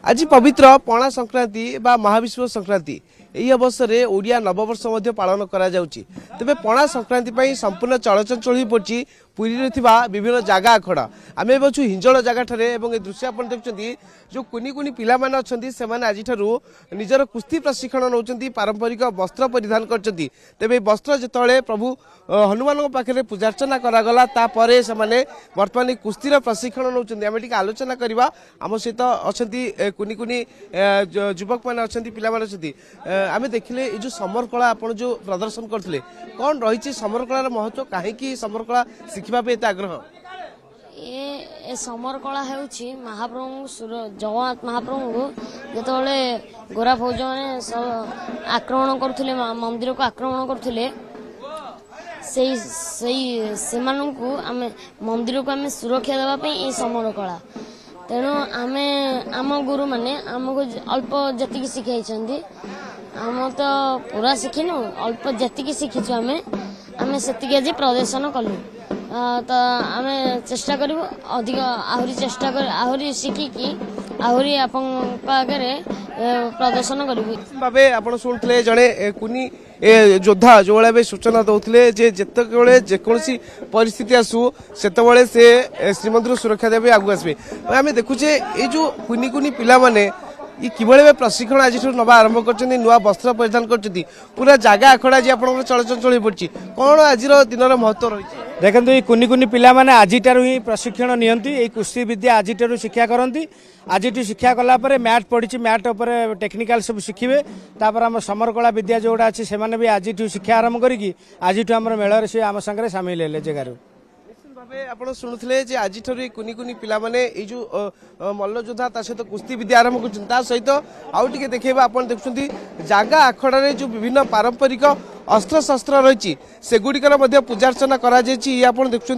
आज पवित्र पणा संक्रांति बा महाविश्व संक्रांति यही अवसर में ओडिया नववर्ष पालन करा जाउची। तेबे पणा संक्रांति पई संपूर्ण चलचंचल हो पड़ी पुरी रे थिबा विभिन्न जगह अखड़ा आम एवं हिंजल जगह ठारे एवं ए दृश्य आप देखुं जो कुनी कुनी पिला माने अछंती सेमाने आज निजर कुस्ती प्रशिक्षण नौचंती पारंपरिक वस्त्र परिधान करचंती। तेबे वस्त्र जेतळे प्रभु हनुमान पाखे पूजार्चना करागला तापरे सेमाने वर्तमान कुस्तीर प्रशिक्षण नौचंती। आम टिके आलोचना करबा आम सहित अछंती कुनी कुनी युवक माने अछंती पिला माने अछंती। आम देखिले ये जो समर कला आपण जो प्रदर्शन करथिले कोन रहिछि समर कलार महत्व काहेकि समर कला शिखिबा पे एते आग्रह ए समर कला हेउछि महाप्रभु जगन्नाथ महाप्रभु जेतोले गोरा फौज माने आक्रमण करथिले मंदिर को आक्रमण करथिले सेमानंकु आमे मंदिर को आमे सुरक्षा देबा पे ए समर कला तेणु आमे आम गुरु माने आमको अल्प जतिकी शिखाइछन्ती। आम तो पूरा शिखिनु अल्प जतिकी शिखिछु आमे सेतिकी आज प्रदर्शन कलु तो आम चेष्टा करूँ अधिक आहरी चेष्टा कर आहरी शिखिकी आहरी आपन आगे प्रदर्शन करूँ। भावे आप शुणुले जड़े कुनी योद्धा जो भाई सूचना दौले जिते जेकोसी परिस्थिति आसू से से श्रीमंदिर सुरक्षा देवे आगू आसवे आम देखुचे ये जो कुनी कुनी पिला माने ये किभली प्रशिक्षण आज नवा आरंभ कर नुआ वस्त्र परिधान कर पूरा जगह आखड़ा आज आप चलचंचल हो पड़ी कौन आज दिन महत्व रही देखो ये कुनी कुनी पिला माने आजिटारू ही प्रशिक्षण नियंती ये कुस्ती विद्या आजिटारू शिक्षा करती आज शिक्षा कलापर मैट पड़ी मैट उपर टेक्निकाल सब शिखे तापर आम समर कला विद्या जोड़ा अच्छी से भी आज शिक्षा आरंभ करी आज आम मेल से आम सागर सामिल है जगार आप शुणुले आज कुनी कुनी पिला माने जो मल्लयोद्धा सहित कुस्ती विद्या आरंभ कर सहित आउ टे देखा आप देखुं जगह आखड़ा जो विभिन्न पारंपरिक अस्त्र शस्त्र रही से गुड़िकर पूजार्चना करा आप देखुं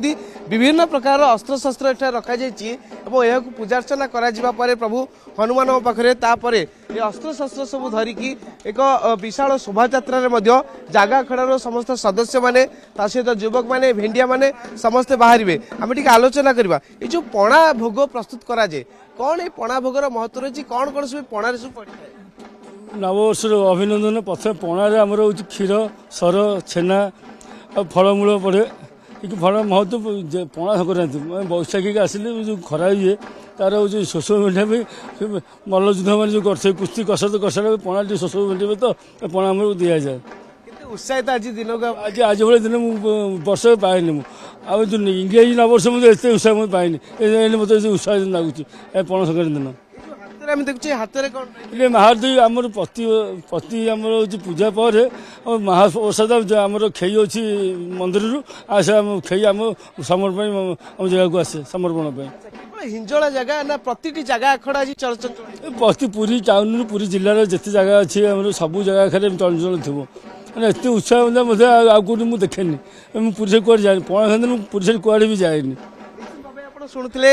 विभिन्न प्रकार अस्त्र शस्त्र एटा रखा यह पूजार्चना करा प्रभु हनुमान पाखे ये अस्त्र शस्त्र सब धरिकी एक विशाल शोभा यात्रा जगह आखड़ार समस्त सदस्य माने सहित युवक माने भेंडिया माने समस्ते बाहर आम टे आलोचना करवा ये जो पणा भोग प्रस्तुत कराए कौन ये पणा भोगर महत्व रही कौन कौन सब पणा सब पड़े नववर्ष अभिनंदन प्रथम पणार आमर हूँ क्षीर सर छेना फलमूल पड़े फल महत्व पणा संक्रांति बैशाखी आसिले जो खरा हुए तार हूँ शोष मेटा भी मल्लयुद्ध मैंने जो कर कुस्ती कसरत कर सारे पणा शोष मेटे तो पणा आम दि जाए उत्साहित आज दिन आज भाई दिन वर्ष पाएनि मुझे जो इंग्रेजी नववर्ष मुझे एत उत्साह मुझे पाएनि मतलब उत्साह लगुच पणा संक्रांति दिन देखुचे हाथ में महादेवी आमर पति आमर हूँ पूजा पर महाप्रसाद आमर खेई अच्छी मंदिर आसे खेई आम समर्पण आम जगह को आसे समर्पण हिंजला जगह ना प्रति जगह आखड़ा आज चलचंचल प्रति पुरी टाउन पुरी जिलार जिते जगह अच्छी आम सब जगह खाली चलचल थो एत उत्साह मतलब आउ कौट मुझे देखेनि पुरी कौन जाए पणा खाते पुरी कौड़े भी जाए शुणुले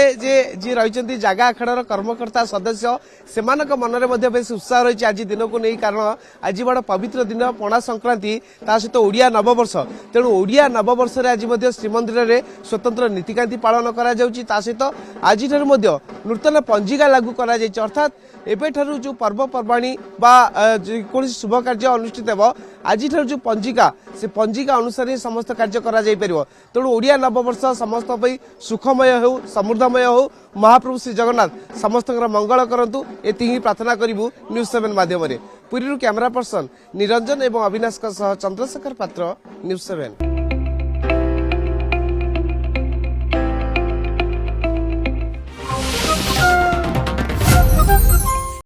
जी रही जगह आखड़ार कर्मकर्ता सदस्य से मनरे बेस उत्साह रही आज दिन को नहीं कारण आज बड़ पवित्र दिन पणा संक्रांति सहित ओडिया नववर्ष तेणु ओडिया नववर्ष आज श्रीमंदिर में स्वतंत्र नीतिकांति पालन सहित आज नूतन पंजिका लागू कर अर्थात एबेठारु जो पर्वपर्वाणी कौन शुभ कार्य अनुष्ठित हो आज जो पंजिका से पंजिका अनुसार ही समस्त कार्य करा तेणु ओडिया नववर्ष समस्त सुखमय हो समृद्धमय हो महाप्रभु श्री जगन्नाथ समस्त मंगल करंतु एति ही प्रार्थना करिबु न्यूज 7 माध्यम पुरी कैमरा पर्सन निरंजन एवं अविनाश चंद्रशेखर पात्र न्यूज 7।